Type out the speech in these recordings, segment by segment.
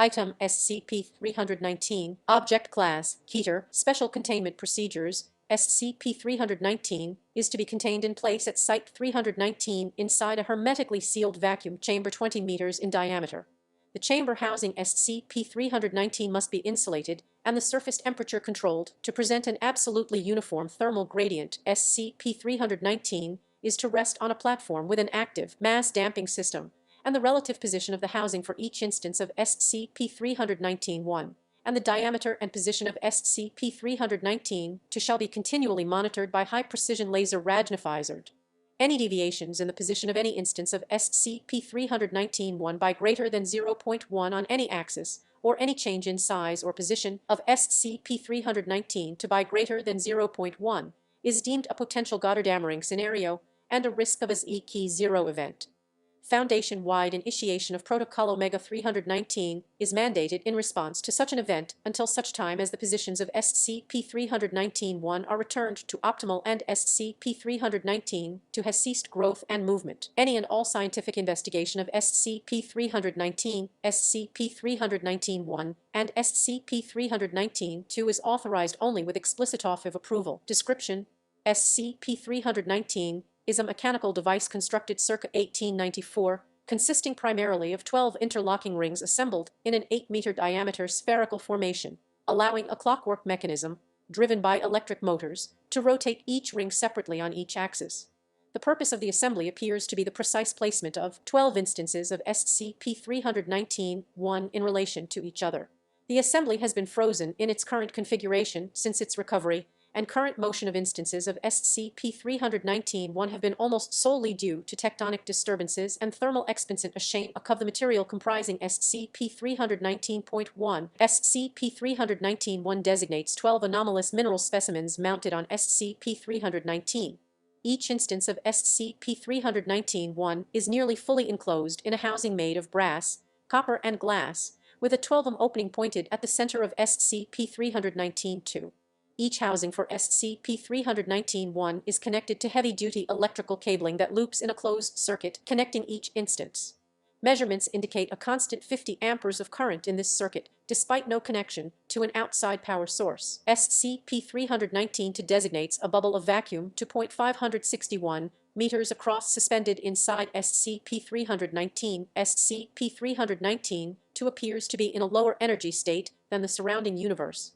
Item SCP-319, Object Class, Keter, Special Containment Procedures. SCP-319 is to be contained in place at Site-319 inside a hermetically sealed vacuum chamber 20 meters in diameter. The chamber housing SCP-319 must be insulated and the surface temperature controlled to present an absolutely uniform thermal gradient. SCP-319 is to rest on a platform with an active mass damping system, and the relative position of the housing for each instance of SCP-319-1, and the diameter and position of SCP-319-2 shall be continually monitored by high-precision laser rangefinders. Any deviations in the position of any instance of SCP-319-1 by greater than 0.1 on any axis, or any change in size or position of SCP-319 to by greater than 0.1, is deemed a potential Götterdämmerung scenario and a risk of SCP-0 event. Foundation-wide initiation of Protocol Omega-319 is mandated in response to such an event until such time as the positions of SCP-319-1 are returned to optimal and SCP-319-2 has ceased growth and movement. Any and all scientific investigation of SCP-319, SCP-319-1, and SCP-319-2 is authorized only with explicit OFF approval. Description: SCP-319 is a mechanical device constructed circa 1894, consisting primarily of 12 interlocking rings assembled in an 8-meter diameter spherical formation, allowing a clockwork mechanism, driven by electric motors, to rotate each ring separately on each axis. The purpose of the assembly appears to be the precise placement of 12 instances of SCP-319-1 in relation to each other. The assembly has been frozen in its current configuration since its recovery, and current motion of instances of SCP-319-1 have been almost solely due to tectonic disturbances and thermal expansion of the material comprising SCP-319.1. SCP-319-1 designates 12 anomalous mineral specimens mounted on SCP-319. Each instance of SCP-319-1 is nearly fully enclosed in a housing made of brass, copper, and glass, with a 12-ohm opening pointed at the center of SCP-319-2. Each housing for SCP-319-1 is connected to heavy-duty electrical cabling that loops in a closed circuit connecting each instance. Measurements indicate a constant 50 amperes of current in this circuit, despite no connection to an outside power source. SCP-319-2 designates a bubble of vacuum to 0.561 meters across suspended inside SCP-319. SCP-319-2 appears to be in a lower energy state than the surrounding universe.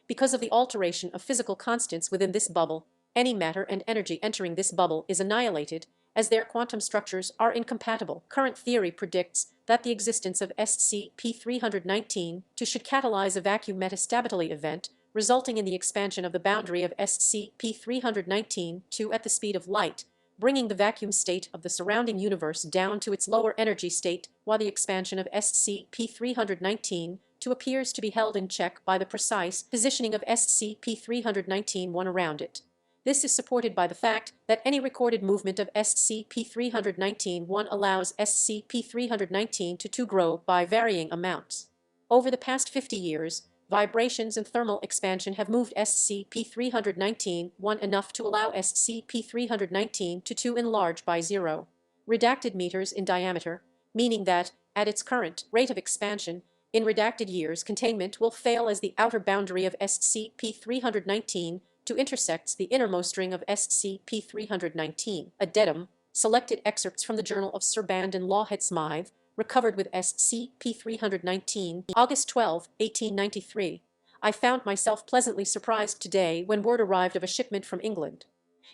Because of the alteration of physical constants within this bubble, any matter and energy entering this bubble is annihilated, as their quantum structures are incompatible. Current theory predicts that the existence of SCP-319-2 should catalyze a vacuum metastability event, resulting in the expansion of the boundary of SCP-319-2 at the speed of light, bringing the vacuum state of the surrounding universe down to its lower energy state, while the expansion of SCP-319-2 appears to be held in check by the precise positioning of SCP-319-1 around it. This is supported by the fact that any recorded movement of SCP-319-1 allows SCP-319-2 to grow by varying amounts. Over the past 50 years, vibrations and thermal expansion have moved SCP-319-1 enough to allow SCP-319-2 to enlarge by 0. Redacted meters in diameter, meaning that, at its current rate of expansion, in redacted years containment will fail as the outer boundary of SCP-319-2 intersects the innermost ring of SCP-319. Addendum: selected excerpts from the Journal of Sir Bandon Lawhet Smythe, recovered with SCP-319. August 12, 1893. I found myself pleasantly surprised today when word arrived of a shipment from England.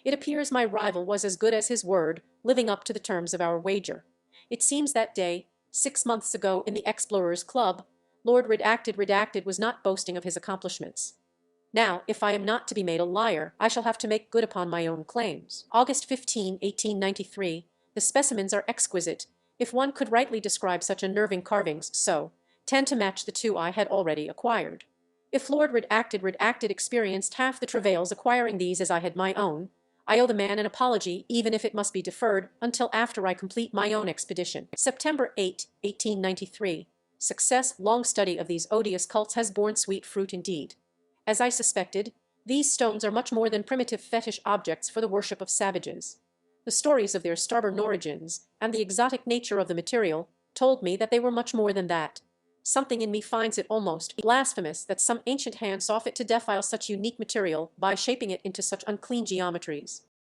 It appears my rival was as good as his word, living up to the terms of our wager. It seems that day, 6 months ago in the Explorers Club, Lord Redacted was not boasting of his accomplishments. Now, if I am not to be made a liar, I shall have to make good upon my own claims. August 15, 1893. The specimens are exquisite, if one could rightly describe such unnerving carvings, so tend to match the 2 I had already acquired. If Lord Redacted experienced half the travails acquiring these as I had my own, I owe the man an apology, even if it must be deferred until after I complete my own expedition. September 8, 1893. Success. Long study of these odious cults has borne sweet fruit indeed. As I suspected, these stones are much more than primitive fetish objects for the worship of savages. The stories of their stubborn origins, and the exotic nature of the material, told me that they were much more than that. Something in me finds it almost blasphemous that some ancient hand saw fit to defile such unique material by shaping it into such unclean geometries.